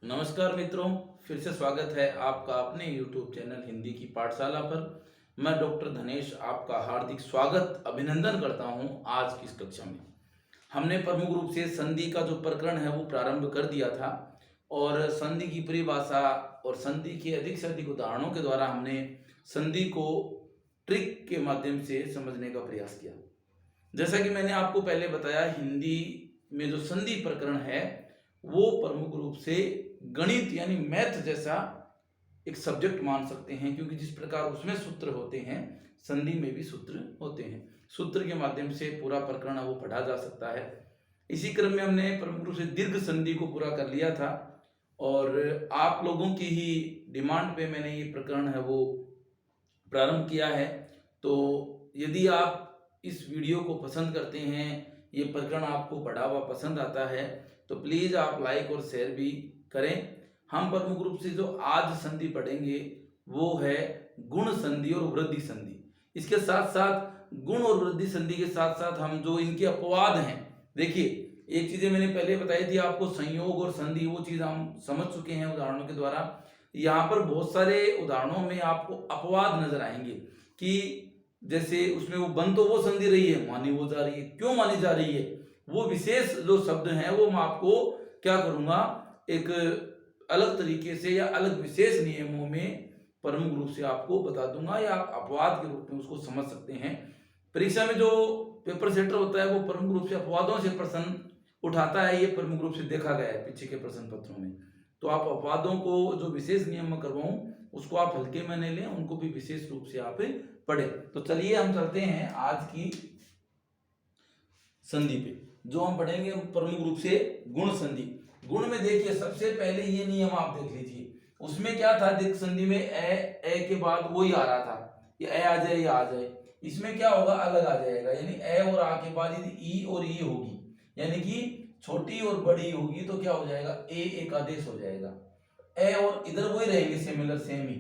नमस्कार मित्रों, फिर से स्वागत है आपका अपने YouTube चैनल हिंदी की पाठशाला पर। मैं डॉक्टर धनेश आपका हार्दिक स्वागत अभिनंदन करता हूं। आज की इस कक्षा में हमने प्रमुख रूप से संधि का जो प्रकरण है वो प्रारंभ कर दिया था और संधि की परिभाषा और संधि के अधिक से अधिक उदाहरणों के द्वारा हमने संधि को ट्रिक के माध्यम से समझने का प्रयास किया। जैसा कि मैंने आपको पहले बताया, हिंदी में जो संधि प्रकरण है वो प्रमुख रूप से गणित यानी मैथ जैसा एक सब्जेक्ट मान सकते हैं, क्योंकि जिस प्रकार उसमें सूत्र होते हैं संधि में भी सूत्र होते हैं। सूत्र के माध्यम से पूरा प्रकरण वो पढ़ा जा सकता है। इसी क्रम में हमने प्रमुख रूप से दीर्घ संधि को पूरा कर लिया था और आप लोगों की ही डिमांड पे मैंने ये प्रकरण है वो प्रारंभ किया है। तो यदि आप इस वीडियो को पसंद करते हैं, ये प्रकरण आपको पढ़ा हुआ पसंद आता है, तो प्लीज़ आप लाइक और शेयर भी करें। हम प्रमुख रूप से जो आज संधि पढ़ेंगे वो है गुण संधि और वृद्धि संधि। इसके साथ साथ गुण और वृद्धि संधि के साथ साथ हम जो इनके अपवाद हैं, देखिए एक चीज़ें मैंने पहले बताई थी आपको, संयोग और संधि, वो चीज़ हम समझ चुके हैं उदाहरणों के द्वारा। यहाँ पर बहुत सारे उदाहरणों में आपको अपवाद नजर आएंगे कि जैसे उसमें वो बन तो वो संधि रही है, मानी वो जा रही है, क्यों मानी जा रही है, वो विशेष जो शब्द हैं वो मैं आपको क्या करूँगा, एक अलग तरीके से या अलग विशेष नियमों में प्रमुख रूप से आपको बता दूंगा, या आप अपवाद के रूप में उसको समझ सकते हैं। परीक्षा में जो पेपर सेटर होता है वो प्रमुख रूप से अपवादों से प्रश्न उठाता है, ये प्रमुख रूप से देखा गया है पीछे के प्रश्न पत्रों में। तो आप अपवादों को जो विशेष नियम में करवाऊं उसको आप हल्के में नहीं लें, उनको भी विशेष रूप से आप पढ़े। तो चलिए हम चलते हैं आज की संधि पे। जो हम पढ़ेंगे प्रमुख रूप से गुण संधि। गुण में देखिए सबसे पहले ये नियम आप देख लीजिए, उसमें क्या था, दीर्घ संधि में ए के बाद वो ही आ रहा था, ये ए आ जाए या आ जाए। इसमें क्या होगा, अलग आ जाएगा, यानी ए और आ के बाद यदि ई और ई होगी, यानी कि छोटी और बड़ी होगी, तो क्या हो जाएगा, ए एक आदेश हो जाएगा। ए और इधर वही रहेंगे सिमिलर सेम ही।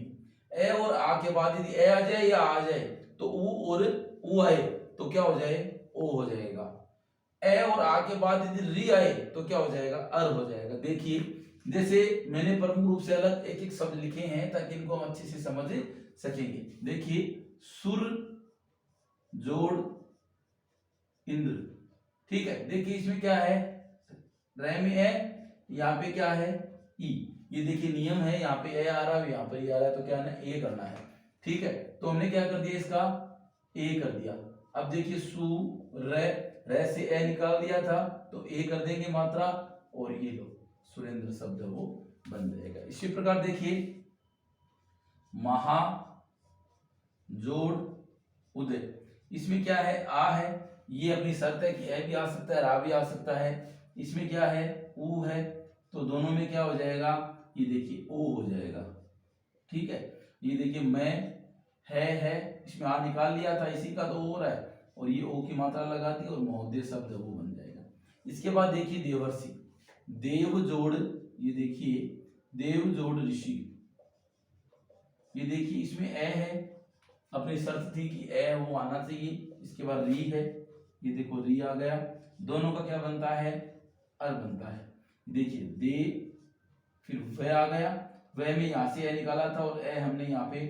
ए और आ के बाद यदि ए आ जाए या आ जाए तो ऊ और ऊ आए तो क्या हो जाए, ओ हो जाएगा। ए और आ के बाद यदि री आए तो क्या हो जाएगा, अर हो जाएगा। देखिए जैसे मैंने प्रमुख रूप से अलग एक एक शब्द लिखे हैं ताकि इनको हम अच्छे से समझ सकेंगे। देखिए सुर जोड़ इंद्र, ठीक है। देखिए इसमें क्या है, रे में है, यहाँ पे क्या है, ई। ये देखिए नियम है, यहाँ पे ए आ रहा है, यहाँ पे ए आ रहा है, तो क्या है, ए करना है, ठीक है। तो हमने क्या कर दिया, इसका ए कर दिया। अब देखिए सु रे से ए निकाल दिया था तो ए कर देंगे मात्रा, और ये लो सुरेंद्र शब्द वो बन जाएगा। इसी प्रकार देखिए महा जोड़ उदय, इसमें क्या है, आ है, ये अपनी शर्त है कि ए भी आ सकता है, रा भी आ सकता है। इसमें क्या है, ऊ है, तो दोनों में क्या हो जाएगा, ये देखिए ओ हो जाएगा, ठीक है। ये देखिए मैं है, इसमें आ निकाल लिया था, इसी का तो हो रहा है, और ये ओ की मात्रा लगा दी और महोदय शब्द वो बन जाएगा। इसके बाद देखिए देवर्षि, देव जोड़, ये देखिए देव जोड़ ऋषि, ये देखिए इसमें ए है, अपनी शर्त थी कि ए वो आना चाहिए। इसके बाद री है, ये देखो री आ गया, दोनों का क्या बनता है, अर बनता है। देखिए दे, फिर वह आ गया, वह में यहां से ए निकाला था और ए हमने यहाँ पे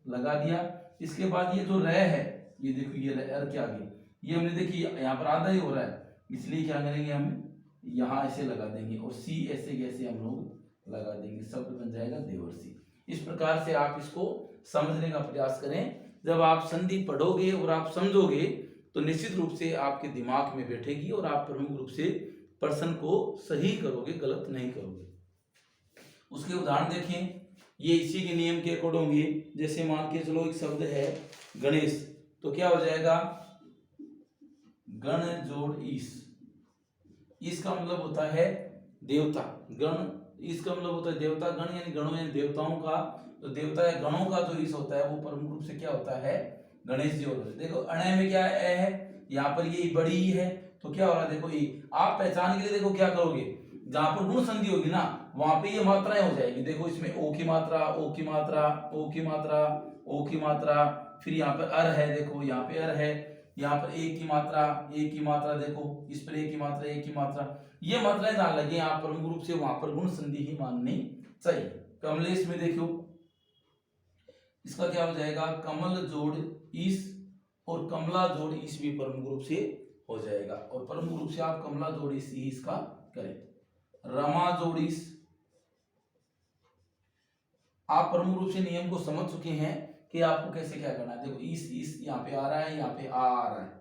लगा दिया। इसके बाद ये जो रह है, ये देखो ये अर के आगे ये हमने देखिए यहाँ पर आधा ही हो रहा है, इसलिए क्या करेंगे, हम यहाँ ऐसे लगा देंगे और सी ऐसे कैसे हम लोग लगा देंगे, शब्द बन जाएगा देवर्षि। इस प्रकार से आप इसको समझने का प्रयास करें। जब आप संधि पढ़ोगे और आप समझोगे तो निश्चित रूप से आपके दिमाग में बैठेगी और आप प्रमुख रूप से प्रश्न को सही करोगे, गलत नहीं करोगे। उसके उदाहरण देखें, ये इसी के नियम के अकॉर्डिंग होंगे। जैसे मान के चलो एक शब्द है गणेश, तो क्या हो जाएगा, गण जोड़ ईश। ईश का मतलब होता है देवता, गण ईश का मतलब होता है देवता, गण यानी गणों यानी देवताओं का, तो देवता या गणों का जो ईश होता है वो प्रमुख रूप से क्या होता है, गणेश जी होता है। देखो अणय में क्या है, यहाँ पर ये बड़ी ई है, तो क्या हो रहा है, देखो ई। आप पहचान के लिए देखो क्या करोगे, जहां पर गुण संधि होगी ना वहां पे ये मात्राएं हो जाएगी। देखो इसमें ओ की मात्रा, ओ की मात्रा, ओ की मात्रा, ओ की मात्रा, फिर यहाँ पर अर है, देखो यहाँ पे अर है, यहाँ पर एक की मात्रा देखो, इस पर एक की मात्रा, ये मात्राएं ध्यान लगे यहाँ प्रमुख रूप से, वहां पर गुण संधि ही माननी चाहिए। कमलेश में देखो, इसका क्या हो जाएगा, कमल जोड़ ईस और कमला जोड़ ईस भी प्रमुख रूप से हो जाएगा, और प्रमुख रूप से आप कमला जोड़ ईस ही इसका करें। रमा जोड़ ईस, आप प्रमुख रूप से नियम को समझ चुके हैं कि आपको कैसे क्या करना है। देखो इस यहाँ पे आ रहा है, यहाँ पे आ रहा है।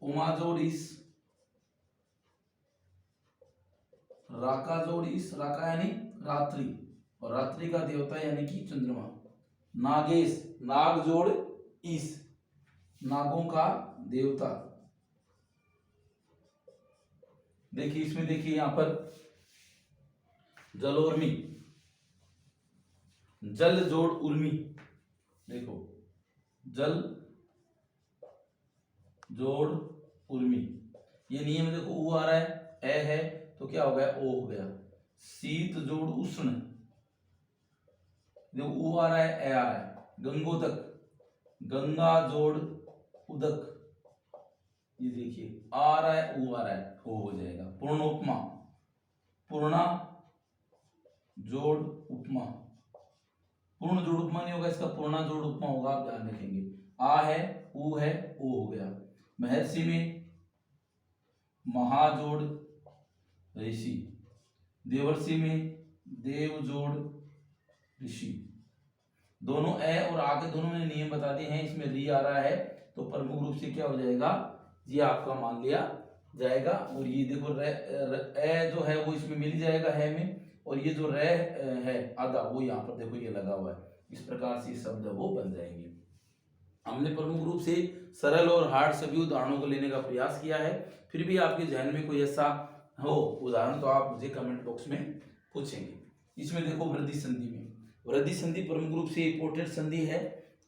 उमा जोड़ इस, राका जोड़ इस, राका यानी रात्रि, और रात्रि का देवता यानी कि चंद्रमा। नागेश, नाग जोड़ इस, नागों का देवता। देखिए इसमें देखिए यहां पर जलोर्मी, जल जोड़ उर्मी, देखो जल जोड़ उर्मी, ये नियम देखो, ऊ आ रहा है, ए है तो क्या हो गया, ओ हो गया। शीत जोड़ उष्ण, देखो ऊ आ रहा है, ए आ रहा है। गंगोदक, गंगा जोड़ उदक, ये देखिए आ रहा है, ऊ आ रहा है, ओ हो जाएगा। पूर्णोपमा, पूर्णा जोड़ उपमा, पूर्ण जोड़ उपमा नहीं होगा, इसका पूर्णा जोड़ उपमा होगा, आप ध्यान रखेंगे। आ है, ऊ है, ओ हो गया। महर्षि में महाजोड़ ऋषि, देवर्षि में देव जोड़ ऋषि। दोनों ए और आ के दोनों में नियम बता दिए हैं, इसमें री आ रहा है तो प्रमुख रूप से क्या हो जाएगा, ये आपका मान लिया जाएगा। और ये देखो ए जो है वो इसमें मिल जाएगा है में, और ये जो रे है आधा वो यहाँ पर देखो ये लगा हुआ है, इस प्रकार से शब्द वो बन जाएंगे। हमने प्रमुख रूप से सरल और हार्ड सभी उदाहरणों को लेने का प्रयास किया है, फिर भी आपके जहन में कोई ऐसा हो उदाहरण तो आप मुझे कमेंट बॉक्स में पूछेंगे। इसमें देखो वृद्धि संधि में, वृद्धि संधि प्रमुख रूप से इंपोर्टेंट संधि है,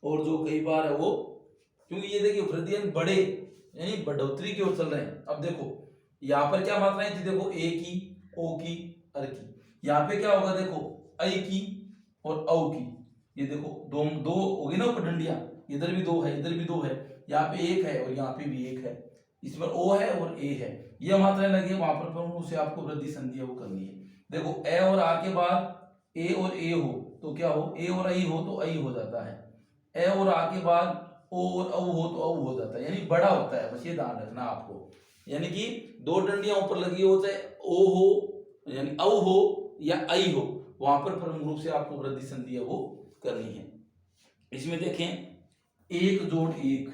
और जो कई बार है वो, क्योंकि ये देखिए वृद्धि यानी बड़े यानी बढ़ोतरी की ओर चल रहे हैं। अब देखो यहाँ पर क्या मात्राएं थी, देखो ए की, ओ की, अर की। यहाँ पे क्या होगा, देखो ऐ की और औ की, ये देखो दो दो होगी ना ऊपर डंडियां, इधर भी दो है, इधर भी दो है, यहाँ पे एक है और यहाँ पे भी एक है, इस पर ओ है और ए है, ये मात्राएं लगी है, वहां पर प्रमुख से आपको वृद्धि संधि वो करनी है। देखो ए और आ के बाद ए और ए हो तो क्या हो, ए और आई हो तो आई हो जाता है, ए और आ के बाद ओ और औ हो तो औ हो जाता है, यानी बड़ा होता है, बस ये ध्यान रखना आपको। यानी कि दो डंडियां ऊपर लगी हो, चाहे ओ हो यानी औ हो या आई हो, वहां पर प्रमुख रूप से आपको वृद्धि संधि है वो करनी है। इसमें देखें एक जोड़ एक,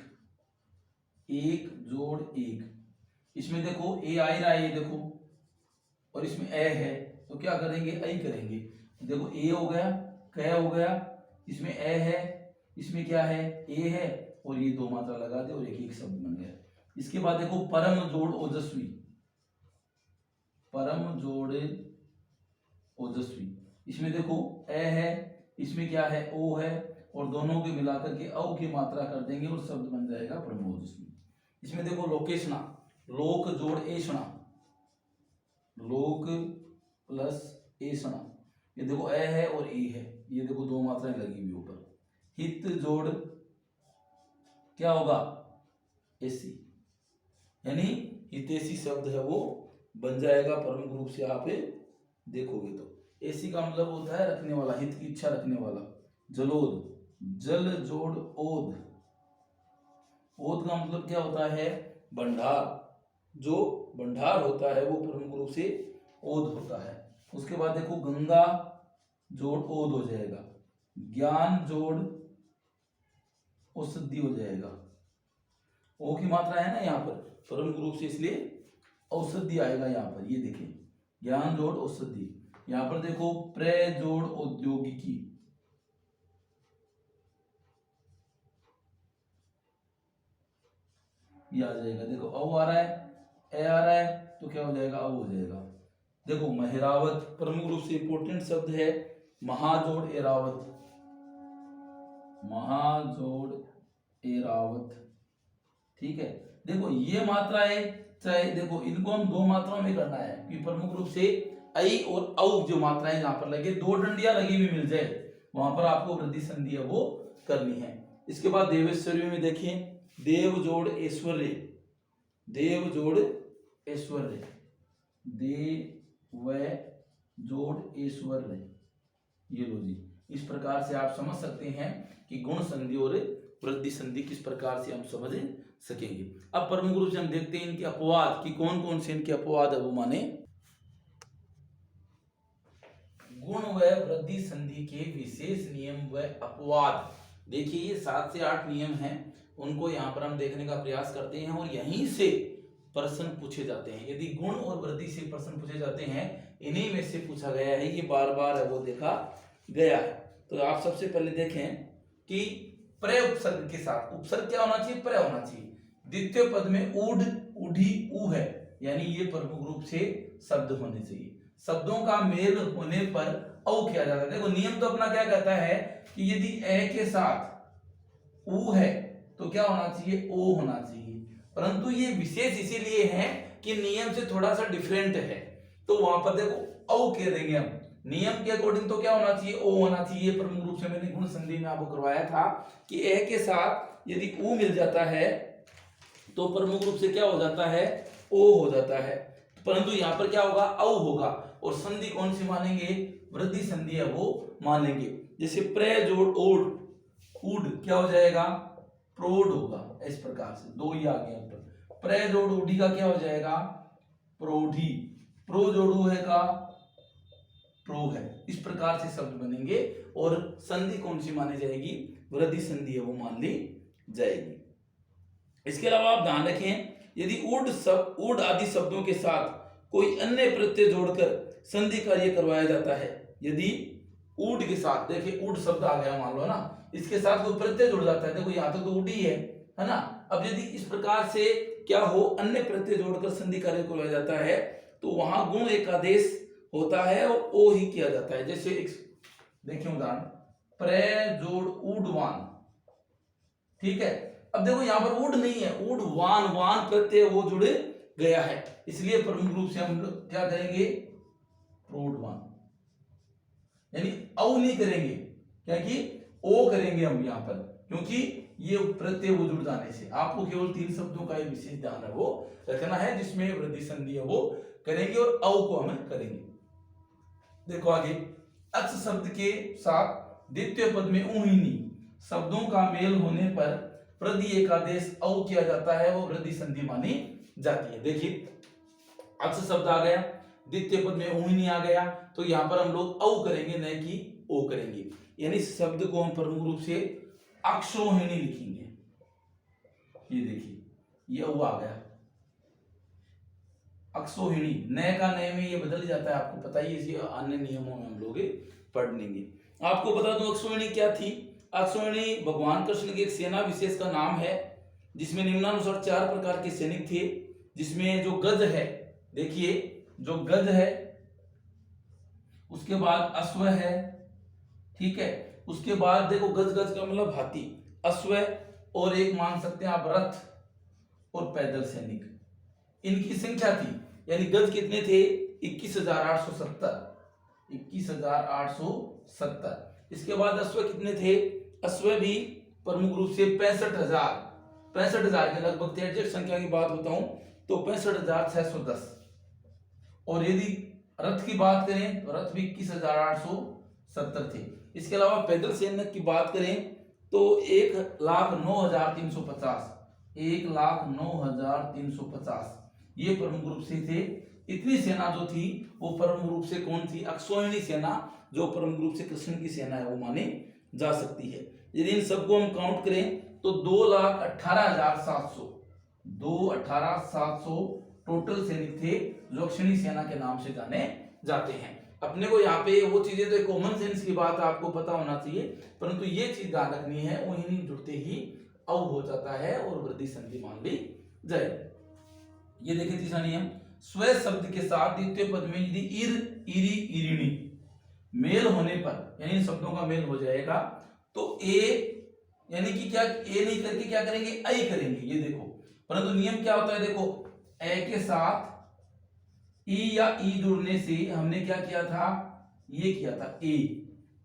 एक जोड़ एक, इसमें देखो ए आ रहा है, ये देखो, और इसमें ए है तो क्या करेंगे, आई करेंगे। देखो ए हो गया, क हो गया, इसमें ए है, इसमें क्या है, ए है, और ये दो मात्रा लगा दे और एक एक शब्द बन गया। इसके बाद देखो परम जोड़ ओजस्वी, परम जोड़ ओजस्वी, इसमें देखो ए है, इसमें क्या है, ओ है, और दोनों के मिलाकर के औ की मात्रा कर देंगे और शब्द बन जाएगा परम ओजस्वी। इसमें देखो लोकेशना, लोक जोड़ एषणा, लोक प्लस एषणा, ये देखो ए है और ए है, ये देखो दो मात्राएं लगी हुई ऊपर। हित जोड़ क्या होगा, एसी, यानी हितैषी शब्द है वो बन जाएगा प्रमुख रूप से, आप देखोगे तो। एसी का मतलब होता है रखने वाला, हित की इच्छा रखने वाला। जलोद, जल जोड़ ओद, ओद का मतलब क्या होता है, भंडार, जो भंडार होता है वो प्रमुख रूप से ओद होता है। उसके बाद देखो गंगा जोड़ ओद हो जाएगा, ज्ञान जोड़ औषधि हो जाएगा, ओ की मात्रा है ना यहाँ पर प्रमुख रूप से, इसलिए औषधि आएगा यहाँ पर, ये देखिए ज्ञान जोड़ औषधि। यहाँ पर देखो प्रे जोड़ औद्योगिकी, ये आ जाएगा। देखो औ आ रहा है, ए आ रहा है तो क्या हो जाएगा, औ हो जाएगा। देखो महिरावत प्रमुख रूप से इंपोर्टेंट शब्द है, महाजोड़ एरावत, महाजोड़ एरावत, ठीक है। देखो ये मात्राएं, चाहे देखो इनको हम दो मात्राओं में करना है कि प्रमुख रूप से आई और औ जो मात्राएं यहाँ पर लगे, दो डंडियां लगी हुई मिल जाए, वहां पर आपको वृद्धि संधि है वो करनी है। इसके बाद देवेश्वरी में देखिए देव जोड़ ऐश्वर्य, देव जोड़ ऐश्वर्य, देव जोड़ ऐश्वर्य, ये लो जी। इस प्रकार से आप समझ सकते हैं कि गुण संधि और वृद्धि संधि किस प्रकार से हम समझ सकेंगे। अब प्रमुख रूप से हम देखते हैं इनके अपवाद कि कौन कौन से इनके अपवाद है वो माने। गुण व वृद्धि संधि के विशेष नियम व अपवाद। देखिए ये 7 से 8 नियम हैं, उनको यहाँ पर हम देखने का प्रयास करते हैं और यहीं से प्रश्न पूछे जाते हैं। यदि गुण और वृद्धि से प्रश्न पूछे जाते हैं, इन्हीं में से पूछा गया है, ये बार बार है वो देखा गया है। तो आप सबसे पहले देखें कि प्र उपसर्ग के साथ, उपसर्ग क्या होना चाहिए, प्र होना चाहिए। द्वितीय पद में उड, उठी, उ है, यानी ये प्रमुख रूप से शब्द होने चाहिए। शब्दों का मेल होने पर औ किया जाता है। देखो नियम तो अपना क्या कहता है कि यदि ए के साथ उ है तो क्या होना चाहिए, ओ होना चाहिए। परंतु ये विशेष इसीलिए है कि नियम से थोड़ा सा डिफरेंट है, तो वहां पर देखो औ कह देंगे हम। नियम के अकॉर्डिंग तो क्या होना चाहिए, ओ होना चाहिए। प्रमुख रूप से मैंने गुण संधि में आपको करवाया था कि ए के साथ यदि उ मिल जाता है तो प्रमुख रूप से क्या हो जाता है, ओ हो जाता है। परंतु यहाँ पर क्या होगा, औ होगा। और संधि कौन सी मानेंगे, वृद्धि संधि है वो मानेंगे। जैसे प्र जोड़ ओड, उड क्या हो जाएगा, प्रोड होगा। इस प्रकार से दो ही आ गए ऊपर। प्र जोड़ उडी का क्या हो जाएगा, प्रोढ़ी। प्रो जोड़ है का प्रो है। इस प्रकार से शब्द बनेंगे और संधि कौन सी मानी जाएगी, वृद्धि संधि है वो मान ली जाएगी। इसके अलावा आप ध्यान रखें, यदि उड आदि शब्दों के साथ कोई अन्य प्रत्यय जोड़कर संधि कार्य करवाया जाता है, यदि उड के साथ, देखिए उड शब्द आ गया मान लो ना, इसके साथ कोई प्रत्यय जुड़ जाता है, देखो यहाँ तक तो उडी है ना। अब यदि इस प्रकार से क्या हो, अन्य प्रत्यय जोड़कर संधि कार्य करवाया जाता है तो वहां गुण एक आदेश होता है और ओ ही किया जाता है। जैसे देखिए उदाहरण, प्र जोड़ उडवान, ठीक है। अब देखो यहाँ पर उड नहीं है, उड वान, वान प्रत्यय वो जुड़ गया है, इसलिए प्रमुख रूप से हम लोग क्या करेंगे, प्रोडवान, यानी औ नहीं करेंगे, क्योंकि ओ करेंगे हम यहाँ पर, क्योंकि ये प्रत्यय वो जुड़ जाने से। आपको केवल 3 शब्दों का विशेष ध्यान है वो रखना है जिसमें वृद्धि संधि है वो करेंगे और औ को हम करेंगे। देखो आगे, अक्ष शब्द के साथ द्वितीय पद में ऊहिनी शब्दों का मेल होने पर वृद्धि एक आदेश औ किया जाता है, वो वृद्धि संधि मानी जाती है। देखिए अक्ष शब्द आ गया, द्वितीय पद में ऊहिनी आ गया, तो यहाँ पर हम लोग औ करेंगे न कि ओ करेंगे, यानी शब्द को हम प्रमुख रूप से अक्षोहिणी लिखेंगे। ये देखिए ये औ आ गया, अक्षोहिणी, नए का नए में ये बदल जाता है, आपको पता ही, इसी अन्य नियमों में हम लोग पढ़ लेंगे। आपको बता दूं अक्षोहिणी क्या थी। अक्षोहिणी भगवान कृष्ण की एक सेना विशेष का नाम है, जिसमें निम्नानुसार 4 प्रकार के सैनिक थे। जिसमें जो गज है, देखिए जो गज है, उसके बाद अश्व है, ठीक है, उसके बाद देखो गज गज का मतलब हाथी, अश्व, और एक मान सकते हैं आप रथ और पैदल सैनिक। इनकी संख्या थी, यानी गज कितने थे, 21,870, 21,870। इसके बाद अश्व कितने थे, अश्व भी प्रमुख रूप से 65,000 के लगभग थे। एग्जैक्ट संख्या की बात बताऊं तो 65,610। और यदि रथ की बात करें तो रथ भी 21,870 थे। इसके अलावा पैदल सैनिक की बात करें तो 1,09,350, 1,09,350 ये प्रमुख रूप से थे। इतनी सेना जो थी वो प्रमुख रूप से कौन थी, अक्षोहिणी सेना, जो प्रमुख रूप से कृष्ण की सेना है वो मानी जा सकती है। यदि इन सबको हम काउंट करें तो 2,18,700, 2,18,700 टोटल सैनिक थे जो अक्षोहिणी सेना के नाम से जाने जाते हैं। अपने को यहाँ पे वो चीजें तो कॉमन सेंस की बात आपको पता होना चाहिए, परंतु ये चीज ध्यान रखनी है, वही जुड़ते ही औ हो जाता है और वृद्धि संधि मान ली जाए। ये देखिए तीसरा नियम, स्व शब्द के साथ द्वितीय पद में यदि इर, इरी, इरिणी मेल होने पर, यानी इन शब्दों का मेल हो जाएगा तो ए, यानी कि क्या, ए नहीं करके क्या करेंगे, आई करेंगे। ये देखो, परंतु नियम क्या होता है, देखो ए के साथ ई या ई जुड़ने से हमने क्या किया था, ये किया था ए,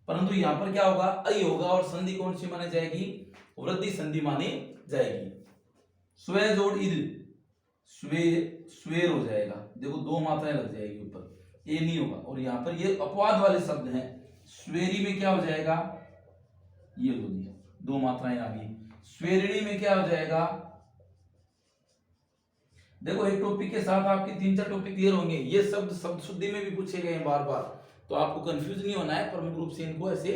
परंतु यहां पर क्या होगा, आई होगा और संधि कौन सी मानी जाएगी, वृद्धि संधि मानी जाएगी। स्वे जोड़ इद, स्वे स्वेर हो जाएगा। देखो दो मात्राएं लग जाएगी ऊपर, ये नहीं होगा। और यहाँ पर ये अपवाद वाले शब्द हैं, स्वेरी में क्या हो जाएगा, ये लो जी दो मात्राएं आ गई। स्वेरिणी में क्या हो जाएगा, देखो एक टॉपिक के साथ आपके 3-4 टॉपिक क्लियर होंगे। ये शब्द शब्द शुद्धि में भी पूछे गए हैं बार बार, तो आपको कंफ्यूज नहीं होना है, प्रमुख रूप से इनको ऐसे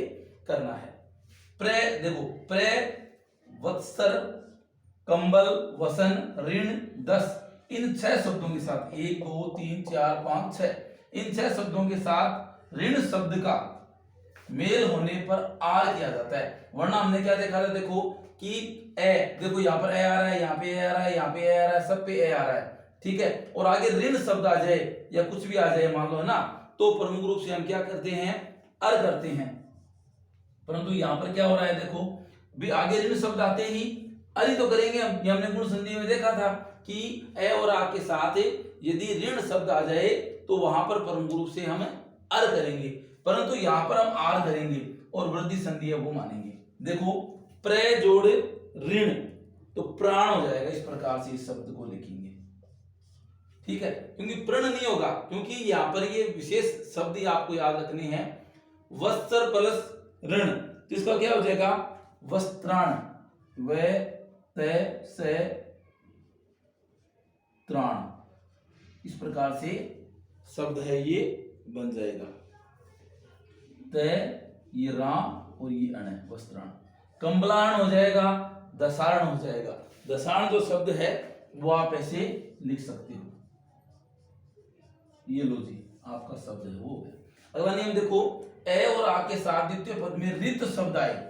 करना है। प्रे, देखो प्रे, वत्सर, कंबल, वसन, ऋण, 10, इन 6 शब्दों के साथ 1 2 3 4 5 6, इन 6 शब्दों के साथ ऋण शब्द का मेल होने पर आर किया जाता है। वरना हमने क्या देखा था, देखो कि ए, देखो यहाँ पर ए आ रहा है, यहाँ पे ए आ रहा है, यहाँ पे ए आ रहा है, सब पे ए आ रहा है, ठीक है। और आगे ऋण शब्द आ जाए या कुछ भी आ जाए मान लो, है ना, तो प्रमुख रूप से हम क्या करते हैं, अर करते हैं। परंतु यहाँ पर क्या हो रहा है, देखो भी आगे ऋण शब्द आते ही अरि तो करेंगे हम। ये हमने गुण संधि में देखा था कि ए और आ के साथ यदि ऋण शब्द आ जाए तो वहां पर प्रमुख रूप से हम अर करेंगे, परंतु यहाँ पर हम आर करेंगे और वृद्धि संधि है वो मानेंगे। देखो प्रे जोड़ ऋण, तो प्राण हो जाएगा। इस प्रकार से इस शब्द को लिखेंगे, ठीक है, क्योंकि प्रण नहीं होगा, क्योंकि यहाँ पर ये विशेष शब्द ही आपको याद रखने हैं। वस्त्र प्लस ऋण, तो इसका क्या हो जाएगा, वस्त्राण, व त से त्राण, इस प्रकार से शब्द है ये बन जाएगा। त ये राम और ये अण है, वस्त्राण। कंबलाण हो जाएगा, दसारण हो जाएगा। दसाण जो शब्द है वो आप ऐसे लिख सकते हो, ये लो जी आपका शब्द है वो हो गया। अगला नियम देखो, ए और आ के साथ द्वितीय पद में रित शब्द आए,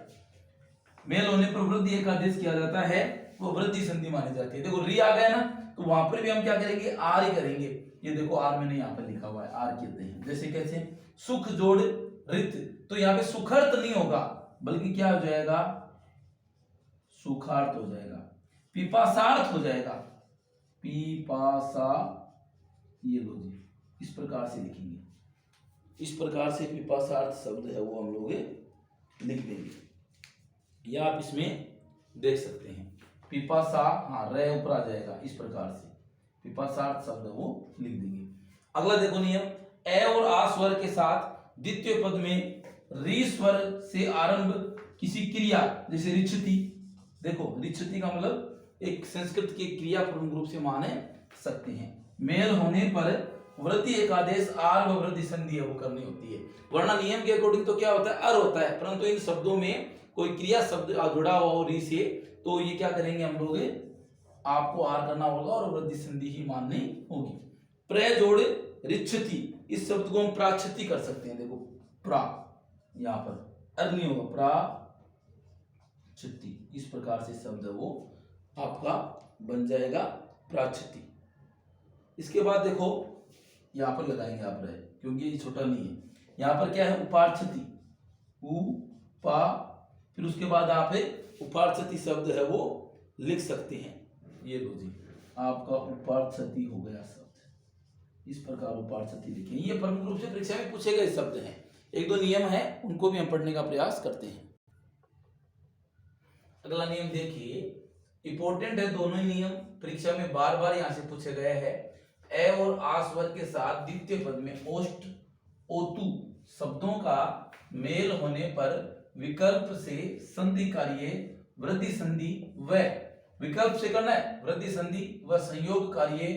मेल होने पर वृद्धि एक आदेश किया जाता है, वो वृद्धि संधि मानी जाती है। देखो री आ गया ना, तो वहां पर भी हम क्या करेंगे, आर ही करेंगे। ये देखो आर मैंने यहाँ पर लिखा हुआ है, आर कहते हैं। जैसे कैसे, सुख जोड़ रित, तो यहाँ पे सुखर्थ नहीं होगा बल्कि क्या हो जाएगा, सुखार्थ हो जाएगा। पिपासार्थ हो जाएगा, पिपासा, ये लो जी इस प्रकार से लिखेंगे। इस प्रकार से पिपासार्थ शब्द है वो हम लोग लिख देंगे, या आप इसमें देख सकते हैं पिपासा, हाँ रे ऊपर आ जाएगा, इस प्रकार से पिपासार्थ शब्द वो लिख देंगे। अगला देखो नियम, ए और आ स्वर के साथ द्वितीय पद में री स्वर से आरंभ किसी क्रिया, जैसे रिच्छति, देखो रिच्छति का मतलब एक संस्कृत की क्रिया प्रमुख रूप से माने सकते हैं। मेल होने पर वृद्धि एक आदेश आर व वृद्धि संधि है वो करनी होती है। वरना नियम के अकॉर्डिंग तो क्या होता है, अर होता है, परंतु इन शब्दों में कोई क्रिया शब्द जुड़ा हुआ हो री से, तो ये क्या करेंगे हम लोग, आपको आर करना होगा और वृद्धि संधि ही माननी होगी। प्र जोड़ रिच्छति, इस शब्द को हम प्राच्छति कर सकते हैं। देखो प्रा, यहाँ पर अर नहीं होगा, प्राच्छति, इस प्रकार से शब्द वो आपका बन जाएगा प्राच्छति। इसके बाद देखो यहाँ पर लगाएंगे आप रहे, क्योंकि ये छोटा नहीं है। यहाँ पर क्या है, उपार्थति, उ पा, फिर उसके बाद आप उपार्थति शब्द है वो लिख सकते हैं। ये लो जी आपका उपार्थति हो गया शब्द, इस प्रकार उपार्थति लिखें। ये प्रमुख रूप से परीक्षा में पूछे गए शब्द हैं। एक दो नियम है उनको भी हम पढ़ने का प्रयास करते हैं। अगला नियम देखिए, इंपॉर्टेंट है, दोनों ही नियम परीक्षा में बार बार यहाँ से पूछे गए हैं। ए और आ स्वर के साथ द्वितीय पद में ओष्ठ ओतु शब्दों का मेल होने पर विकल्प से संधि कार्य वृद्धि संधि व, विकल्प से करना है, वृद्धि संधि व संयोग कार्य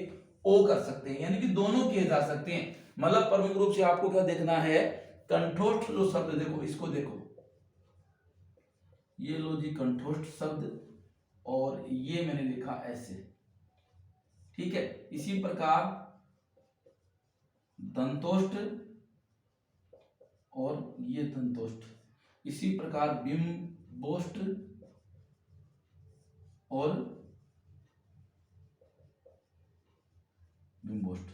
ओ कर सकते हैं, यानी कि दोनों किए जा सकते हैं। मतलब प्रमुख रूप से आपको क्या देखना है, कंठोष्ठ जो शब्द, देखो इसको देखो, ये लो जी कंठोष्ठ शब्द, और ये मैंने लिखा ऐसे, ठीक है। इसी प्रकार दंतोष्ठ और ये दंतोष्ठ, इसी प्रकार बिंबोष्ठ और बिंबोष्ठ,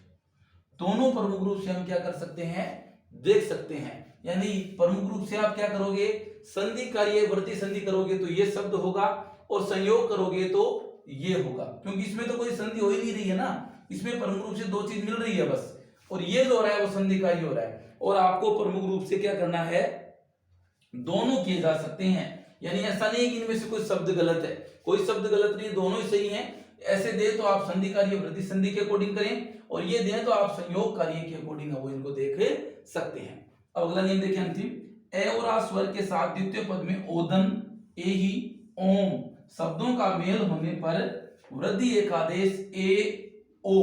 दोनों प्रमुख रूप से हम क्या कर सकते हैं, देख सकते हैं। यानी प्रमुख रूप से आप क्या करोगे, संधि कार्य वृद्धि संधि करोगे तो ये शब्द होगा, और संयोग करोगे तो ये होगा, क्योंकि इसमें तो कोई संधि हो ही नहीं रही है ना, इसमें प्रमुख रूप से दो चीज मिल रही है बस, और ये जो हो रहा है वो संधि कार्य हो रहा है। और आपको प्रमुख रूप से क्या करना है, दोनों किए जा सकते हैं। यानी ऐसा नहीं है कि इनमें से कोई शब्द गलत है, कोई शब्द गलत नहीं, दोनों ही सही है। ऐसे दे तो आप संधि कार्य वृद्धि संधि के अकॉर्डिंग करें, और ये दे तो आप संयोग कार्य के अकॉर्डिंग वो इनको देख सकते हैं। अब अगला नियम देखिए अंतिम, ए और आ स्वर के साथ द्वितीय पद में ओदन, ए ही, ओम शब्दों का मेल होने पर वृद्धि एक आदेश ए ओ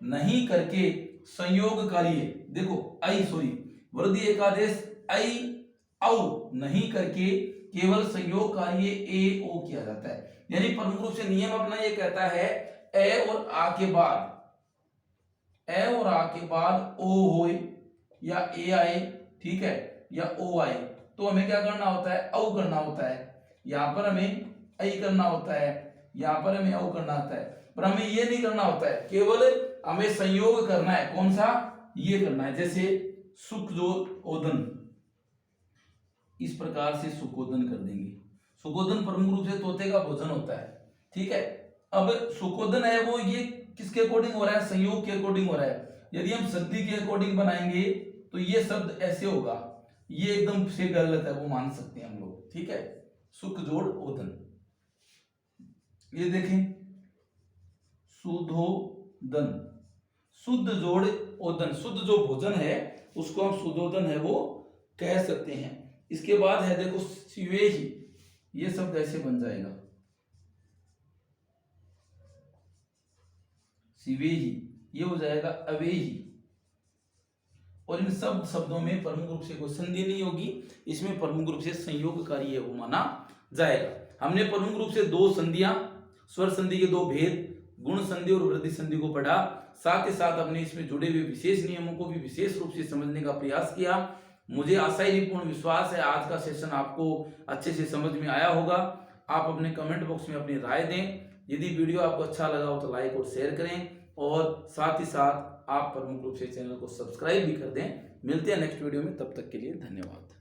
नहीं करके संयोग कार्य, देखो वृद्धि एक आदेश आई औ नहीं करके केवल संयोग कार्य ए ओ किया जाता है। यानी प्रमुख रूप से नियम अपना ये कहता है ए और आ के बाद ओ हो या ए आए, ठीक है, या ओ आए, तो हमें क्या करना होता है, औ करना होता है। यहां पर हमें ऐ करना होता है, यहां पर हमें औ करना होता है, पर हमें ये नहीं करना होता है, केवल हमें संयोग करना है। कौन सा, ये करना है। जैसे सुख जो ओदन, इस प्रकार से सुखोदन कर देंगे। सुखोदन प्रमुख रूप से तोते का भोजन होता है, ठीक है। अब सुखोदन है वो ये किसके अकॉर्डिंग हो रहा है, संयोग के अकॉर्डिंग हो रहा है। यदि हम संधि के अकॉर्डिंग बनाएंगे तो ये शब्द ऐसे होगा, ये एकदम से गलत है, वो मान सकते हैं हम लोग, ठीक है। सुख जोड़ ओदन, ये देखें सुधोदन, शुद्ध जोड़ ओदन, शुद्ध जो भोजन है उसको हम सुधोदन है वो कह सकते हैं। इसके बाद है देखो शिवेही, ये शब्द ऐसे बन जाएगा शिवेही, ये हो जाएगा अवेही। और इन सब शब्दों में प्रमुख रूप से कोई संधि नहीं होगी, इसमें प्रमुख रूप से संयोग कार्य वो माना जाएगा। हमने प्रमुख रूप से दो संधियां, स्वर संधि के दो भेद, गुण संधि और वृद्धि संधि को पढ़ा, साथ ही साथ हमने इसमें जुड़े हुए विशेष नियमों को भी विशेष रूप से समझने का प्रयास किया। मुझे आशा ही पूर्ण विश्वास है आज का सेशन आपको अच्छे से समझ में आया होगा। आप अपने कमेंट बॉक्स में अपनी राय दें। यदि वीडियो आपको अच्छा लगा हो तो लाइक और शेयर करें, और साथ ही साथ आप प्रमुख रूप से चैनल को सब्सक्राइब भी कर दें। मिलते हैं नेक्स्ट वीडियो में, तब तक के लिए धन्यवाद।